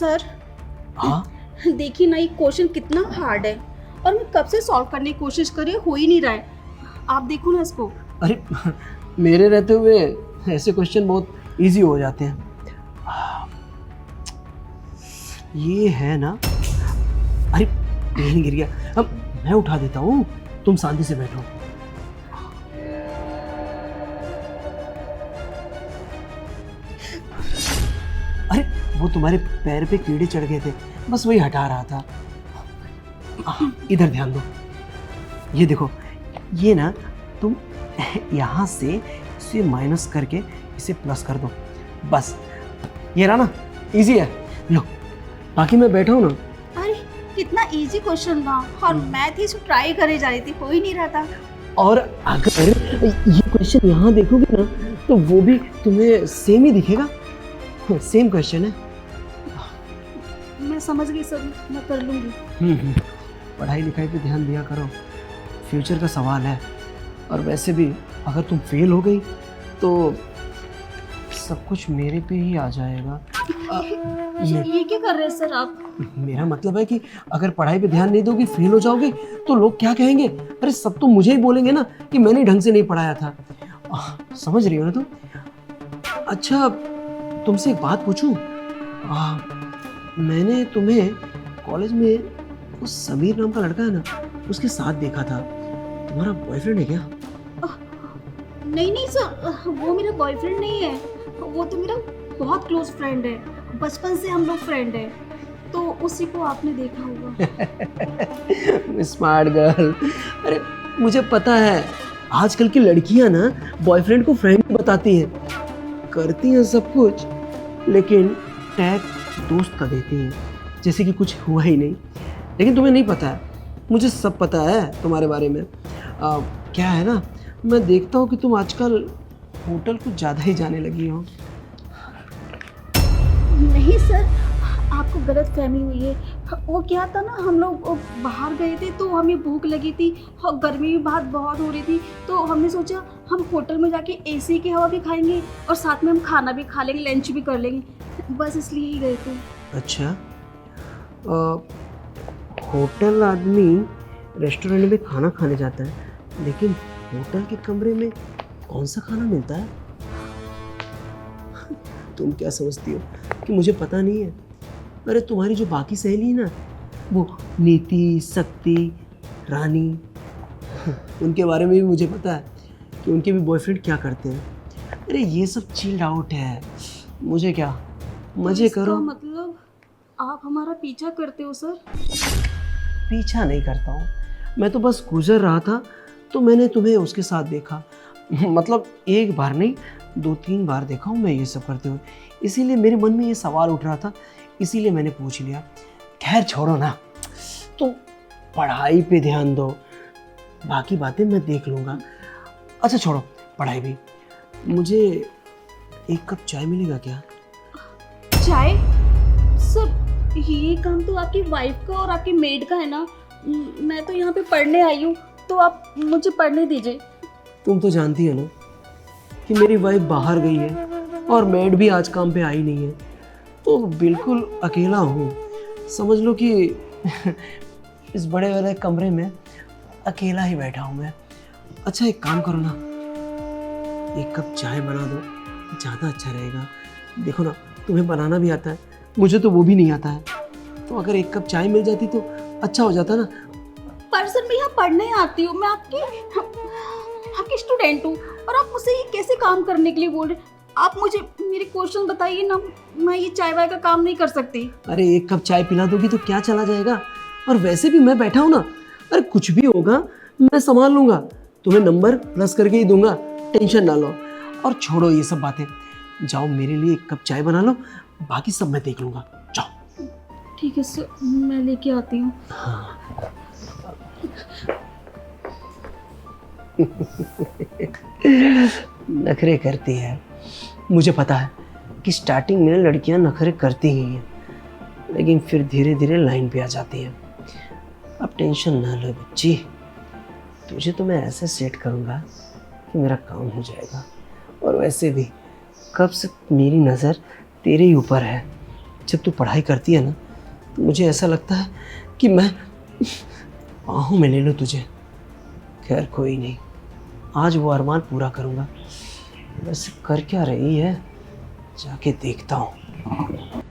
Sir हाँ देखिए ना, ये क्वेश्चन कितना हार्ड है और मैं कब से सॉल्व करने की कोशिश कर रही हूँ, हो ही नहीं रहा है। आप देखो ना इसको। अरे मेरे रहते हुए ऐसे क्वेश्चन बहुत इजी हो जाते हैं। ये है ना, अरे पेन गिर गया। अब मैं उठा देता हूँ, तुम शांति से बैठो। अरे वो तुम्हारे पैर पे कीड़े चढ़ गए थे, बस वही हटा रहा था। इधर ध्यान दो, ये देखो, ये ना तुम यहाँ से इसे माइनस करके इसे प्लस कर दो, बस। ये रहा ना, इजी है। लो, बाकी मैं बैठा हूँ ना। अरे कितना इजी क्वेश्चन था और मैं थी इसको ट्राई करे जा रही थी, हो ही नहीं रहा था। और अगर ये क्वेश्चन यहाँ देखोगे ना तो वो भी तुम्हें सेम ही दिखेगा। सेम क्वेश्चन है। मैं समझ गई सर, मैं कर लूँगी। पढ़ाई लिखाई पे ध्यान दिया करो, फ्यूचर का सवाल है। और वैसे भी अगर तुम फेल हो गई तो सब कुछ मेरे पे ही आ जाएगा। ये क्या कर रहे हैं सर आप? मेरा मतलब है कि अगर पढ़ाई पे ध्यान नहीं दोगी, फेल हो जाओगे तो लोग क्या कहेंगे? अरे सब तो मुझे ही बोलेंगे ना कि मैंने ढंग से नहीं पढ़ाया था। समझ रही हो ना तुम? अच्छा, तुमसे एक बात पूछूं? मैंने तुम्हें कॉलेज में उस समीर नाम का लड़का है ना, उसके साथ देखा था। तुम्हारा बॉयफ्रेंड है क्या? नहीं नहीं सर, वो मेरा बॉयफ्रेंड नहीं है, वो तो मेरा बहुत क्लोज फ्रेंड है। बचपन से हम लोग फ्रेंड हैं, तो उसी को आपने देखा होगा। Smart girl. अरे मुझे पता है, आजकल की लड़कियां ना बॉयफ्रेंड को फ्रेंड बताती हैं, करती हैं सब कुछ, लेकिन टैग दोस्त का देती हैं, जैसे कि कुछ हुआ ही नहीं। लेकिन तुम्हें नहीं पता है, मुझे सब पता है तुम्हारे बारे में। क्या है ना, मैं देखता हूँ कि तुम आजकल होटल कुछ ज़्यादा ही जाने लगी हो। नहीं सर, आपको गलत फहमी हुई है। वो क्या था ना, हम लोग बाहर गए थे तो हमें भूख लगी थी और गर्मी भी बहुत हो रही थी, तो हमने सोचा हम होटल में जाके एसी की हवा भी खाएंगे और साथ में हम खाना भी खा लेंगे, लंच भी कर लेंगे, बस इसलिए ही गए थे। अच्छा, होटल आदमी रेस्टोरेंट में खाना खाने जाता है, लेकिन होटल के कमरे में कौन सा खाना मिलता है? तुम क्या समझती हो कि मुझे पता नहीं है? अरे तुम्हारी जो बाकी सहेली है ना, वो नीति, शक्ति, रानी, उनके बारे में भी मुझे पता है कि उनके भी बॉयफ्रेंड क्या करते हैं। अरे ये सब चिल्ड आउट है, मुझे क्या, मजे करो। मतलब आप हमारा पीछा करते हो सर? पीछा नहीं करता हूँ, मैं तो बस गुजर रहा था तो मैंने तुम्हें उसके साथ देखा। मतलब एक बार नहीं, 2-3 बार देखा हूँ मैं ये सब करते हुए, इसीलिए मेरे मन में ये सवाल उठ रहा था, इसीलिए मैंने पूछ लिया। खैर छोड़ो ना, तुम पढ़ाई पे ध्यान दो, बाकी बातें मैं देख लूँगा। अच्छा छोड़ो पढ़ाई भी, मुझे एक कप चाय मिलेगा क्या? चाय? सर ये काम तो आपकी वाइफ का और आपकी मेड का है ना, मैं तो यहाँ पे पढ़ने आई हूँ, तो आप मुझे पढ़ने दीजिए। तुम तो जानती हो ना कि मेरी वाइफ बाहर गई है और मेड भी आज काम पे आई नहीं है, तो बिल्कुल अकेला हूँ। समझ लो कि इस बड़े वाले कमरे में अकेला ही बैठा हूँ मैं। अच्छा एक काम करो ना, एक कप चाय बना दो, ज़्यादा अच्छा रहेगा। देखो ना, तुम्हें बनाना भी आता है, मुझे तो वो भी नहीं आता है, तो अगर एक कप चाय मिल जाती तो अच्छा हो जाता ना। पर सर मैं यहाँ पढ़ने आती हूँ, मैं आपकी स्टूडेंट हूँ और आप मुझसे ये कैसे काम करने के लिए बोल रहे? आप मुझे मेरे क्वेश्चन बताइए ना, मैं ये चाय वाय का काम नहीं कर सकती। अरे एक कप चाय पिला दोगी तो क्या चला जाएगा, और वैसे भी मैं बैठा हूँ ना, अरे कुछ भी होगा मैं संभाल लूँगा, तुम्हें नंबर प्लस करके ही दूंगा, टेंशन ना लो। और छोड़ो ये सब बातें, जाओ मेरे लिए एक कप चाय बना लो, बाकी सब मैं देख लूँगा, जाओ। ठीक है सर, मैं लेके आती हूँ। हाँ। नखरे करती है, मुझे पता है कि स्टार्टिंग में लड़कियां नखरे करती ही हैं, लेकिन फिर धीरे धीरे लाइन पे आ जाती हैं। अब टेंशन ना लो बच्ची, तुझे तो मैं ऐसे सेट करूँगा कि मेरा काम हो जाएगा। और वैसे भी कब से मेरी नज़र तेरे ही ऊपर है, जब तू पढ़ाई करती है ना तो मुझे ऐसा लगता है कि मैं बाहों में ले लूँ तुझे। खैर कोई नहीं, आज वो अरमान पूरा करूँगा। वैसे कर क्या रही है, जाके देखता हूँ।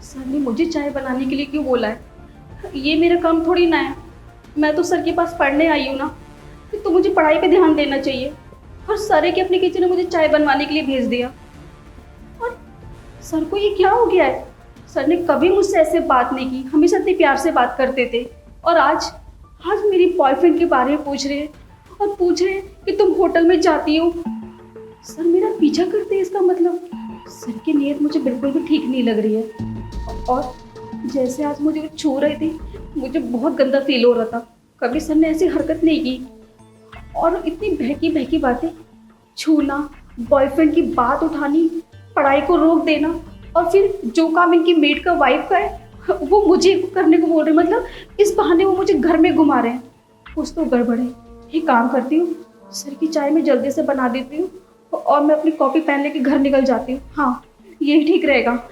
सर ने मुझे चाय बनाने के लिए क्यों बोला है? ये मेरा काम थोड़ी ना है। मैं तो सर के पास पढ़ने आई हूँ ना, तो मुझे पढ़ाई पे ध्यान देना चाहिए। और सर के अपने किचन में मुझे चाय बनवाने के लिए भेज दिया। और सर को ये क्या हो गया है? सर ने कभी मुझसे ऐसे बात नहीं की, हमेशा इतने प्यार से बात करते थे। और आज मेरी बॉयफ्रेंड के बारे में पूछ रहे हैं और पूछ रहे हैं कि तुम होटल में जाती हो। सर मेरा पीछा करते हैं, इसका मतलब सर की नीयत मुझे बिल्कुल भी ठीक नहीं लग रही है। और जैसे आज मुझे वो छू रहे थे, मुझे बहुत गंदा फील हो रहा था। कभी सर ने ऐसी हरकत नहीं की। और इतनी बहकी बहकी बातें, छूना, बॉयफ्रेंड की बात उठानी, पढ़ाई को रोक देना, और फिर जो काम इनकी मेड का वाइफ का है वो मुझे करने को बोल रहे हैं। मतलब इस बहाने वो मुझे घर में घुमा रहे हैं। कुछ तो गड़बड़ है। ये काम करती हूँ, सर की चाय मैं जल्दी से बना देती हूँ और मैं अपनी कॉपी पेन लेके घर निकल जाती हूँ। हाँ, यही ठीक रहेगा।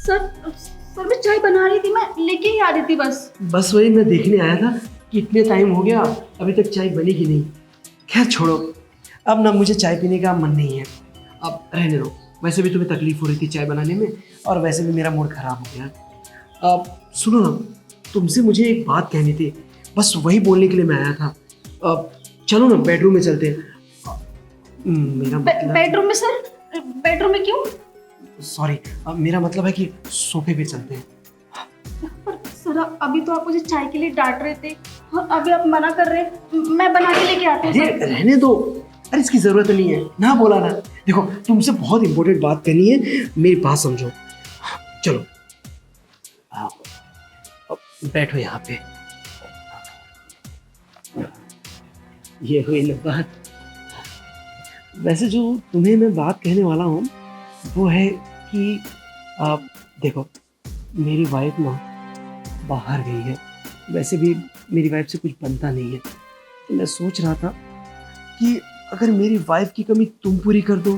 सर मैं चाय बना रही थी, मैं लेके ही आ रही थी बस। वही मैं देखने आया था कि इतने टाइम हो गया, अभी तक चाय बनी कि नहीं। खैर छोड़ो, अब ना मुझे चाय पीने का मन नहीं है, अब रहने दो। वैसे भी तुम्हें तकलीफ हो रही थी चाय बनाने में, और वैसे भी मेरा मूड खराब हो गया। अब सुनो ना, तुमसे मुझे एक बात कहनी थी, बस वही बोलने के लिए मैं आया था। अब चलो ना बेडरूम में चलते हैं। मेरा मतलब बेडरूम में सर? बेडरूम में क्यों? सॉरी, मेरा मतलब है कि सोफे पे चलते हैं। सर अभी तो आप मुझे चाय के लिए डांट रहे थे और अभी आप मना कर रहे हैं। मैं बना के लेके आती हूँ। अरे रहने दो, अरे इसकी जरूरत नहीं है ना, बोला ना। देखो तुमसे बहुत इंपॉर्टेंट बात करनी है, मेरी बात समझो। चलो अब बैठो यहाँ पे। ये हुई ना बात। वैसे जो तुम्हें मैं बात कहने वाला हूँ वो है कि आप देखो, मेरी वाइफ ना बाहर गई है। वैसे भी मेरी वाइफ से कुछ बनता नहीं है, तो मैं सोच रहा था कि अगर मेरी वाइफ की कमी तुम पूरी कर दो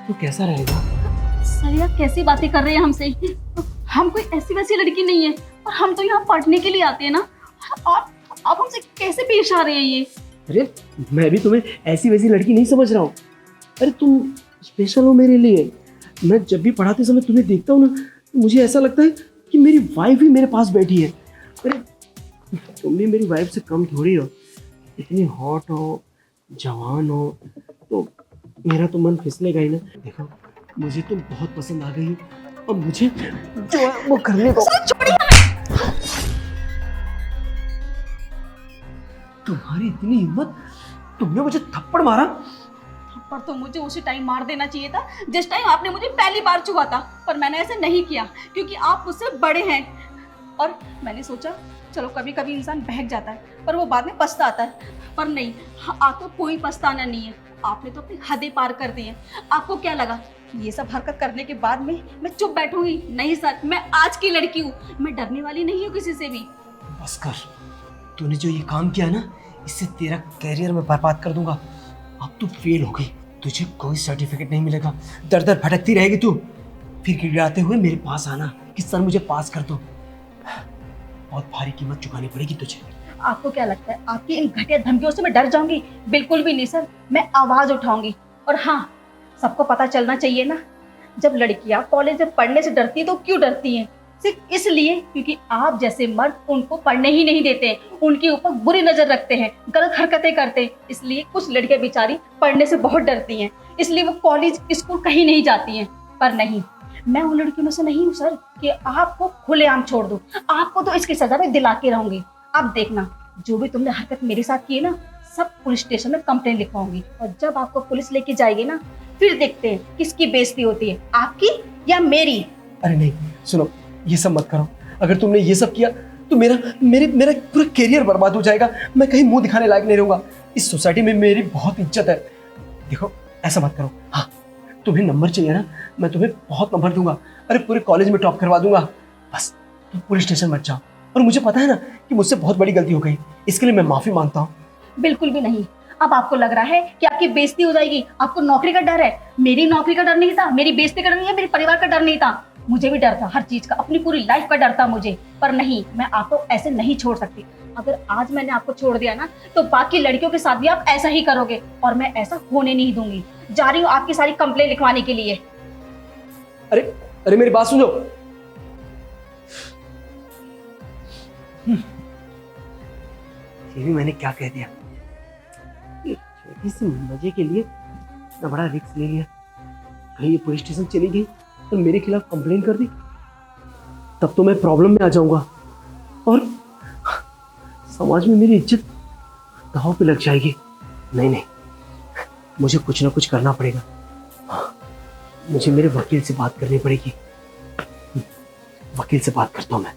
तो कैसा रहेगा। सर आप कैसी बातें कर रहे हैं हमसे? हम कोई ऐसी वैसी लड़की नहीं है, और हम तो यहाँ पढ़ने के लिए आते हैं ना। और आप हमसे कैसे पेश आ रहे हैं ये? अरे मैं भी तुम्हें ऐसी वैसी लड़की नहीं समझ रहा हूँ। अरे तुम स्पेशल हो मेरे लिए। मैं जब भी पढ़ाते समय तुम्हें देखता हूँ ना, तो मुझे ऐसा लगता है कि मेरी वाइफ ही मेरे पास बैठी है। अरे तुम भी मेरी वाइफ से कम थोड़ी हो, इतनी हॉट हो, जवान हो, तो मेरा तो मन फिसलेगा ही ना। देखो मुझे तुम बहुत पसंद आ गई हो, और मुझे जो है वो करने को। तुम्हारी इतनी हिम्मत, तुमने मुझे थप्पड़ मारा। थप्पड़ तो मुझे उसी टाइम मार देना चाहिए था जिस टाइम आपने मुझे पहली बार छुआ था, पर मैंने ऐसे नहीं किया क्योंकि आप मुझसे बड़े हैं। और मैंने सोचा चलो कभी कभी इंसान बहक जाता है पर वो बाद में पछताता है, पर नहीं, आपको कोई पछताना नहीं है। आपने तो अपनी हदें पार कर दी हैं। आपको क्या लगा ये सब हरकत करने के बाद में मैं चुप बैठूंगी? नहीं सर, मैं आज की लड़की हूँ, मैं डरने वाली नहीं हूँ किसी से भी। बस कर, तूने जो ये काम किया ना, इससे तेरा कैरियर में बर्बाद कर दूंगा। अब तू फेल हो गई, तुझे कोई सर्टिफिकेट नहीं मिलेगा, दर दर भटकती रहेगी तू। फिर गिड़गिड़ाते हुए मेरे पास आना कि सर मुझे पास कर दो। बहुत भारी कीमत चुकानी पड़ेगी तुझे। आपको क्या लगता है आपकी इन घटिया धमकियों से मैं डर जाऊंगी? बिल्कुल भी नहीं सर, मैं आवाज उठाऊंगी। और हाँ, सबको पता चलना चाहिए ना, जब लड़कियां कॉलेज में पढ़ने से डरती हैं तो क्यों डरती हैं? सिर्फ इसलिए क्योंकि आप जैसे मर्द उनको पढ़ने ही नहीं देते, उनके ऊपर बुरी नजर रखते हैं, गलत हरकतें करते हैं। इसलिए कुछ लड़कियां बेचारी पढ़ने से बहुत डरती हैं, इसलिए वो कॉलेज स्कूल कहीं नहीं जाती हैं। पर नहीं, मैं उन लड़कियों में से नहीं हूँ सर कि आपको खुलेआम छोड़ दूँ। आपको तो इसकी सजा मैं दिला के रहूंगी। अब देखना, जो भी तुमने हरकत मेरे साथ की है ना, सब पुलिस स्टेशन में कंप्लेंट लिखवाऊंगी। और जब आपको पुलिस लेके जाएगी ना, फिर देखते हैं किसकी बेइज्जती होती है, आपकी या मेरी। अरे नहीं सुनो, ये सब मत करो। अगर तुमने ये सब किया तो मेरा पूरा करियर बर्बाद हो जाएगा। मैं कहीं मुंह दिखाने लायक नहीं रहूंगा। इस सोसाइटी में मेरी बहुत इज्जत है। देखो ऐसा मत करो। हाँ, तुम्हें नंबर चाहिए ना, मैं तुम्हें बहुत नंबर दूंगा। अरे पूरे कॉलेज में टॉप करवा दूंगा। बस तुम पुलिस स्टेशन मत जाओ। और मुझे पता है ना कि मुझसे बहुत बड़ी गलती हो गई, इसके लिए मैं माफी मांगता हूँ। बिल्कुल भी नहीं। अब आपको लग रहा है कि आपकी बेइज्जती हो जाएगी, आपको नौकरी का डर है। मेरी नौकरी का डर नहीं था, मेरी बेइज्जती का डर नहीं है, मेरे परिवार का डर नहीं था। मुझे भी डर था हर चीज का, अपनी पूरी लाइफ का डर था मुझे। पर नहीं, मैं आपको ऐसे नहीं छोड़ सकती। अगर आज मैंने आपको छोड़ दिया ना, तो बाकी लड़कियों के साथ भी आप ऐसा ही करोगे, और मैं ऐसा होने नहीं दूंगी। जा रही हूँ आपकी सारी कंप्लेन लिखवाने के लिए। अरे अरे मेरी बात सुनो। ये भी मैंने क्या कह दिया। ये छोटी सी मजे के लिए इतना बड़ा रिस्क ले लिया। कहीं ये पुलिस स्टेशन चली गई और मेरे खिलाफ कंप्लेन कर दी, तब तो मैं प्रॉब्लम में आ जाऊंगा और समाज में मेरी इज्जत दांव पे लग जाएगी। नहीं नहीं, मुझे कुछ ना कुछ करना पड़ेगा। हाँ, मुझे मेरे वकील से बात करनी पड़ेगी। वकील से बात करता हूँ मैं।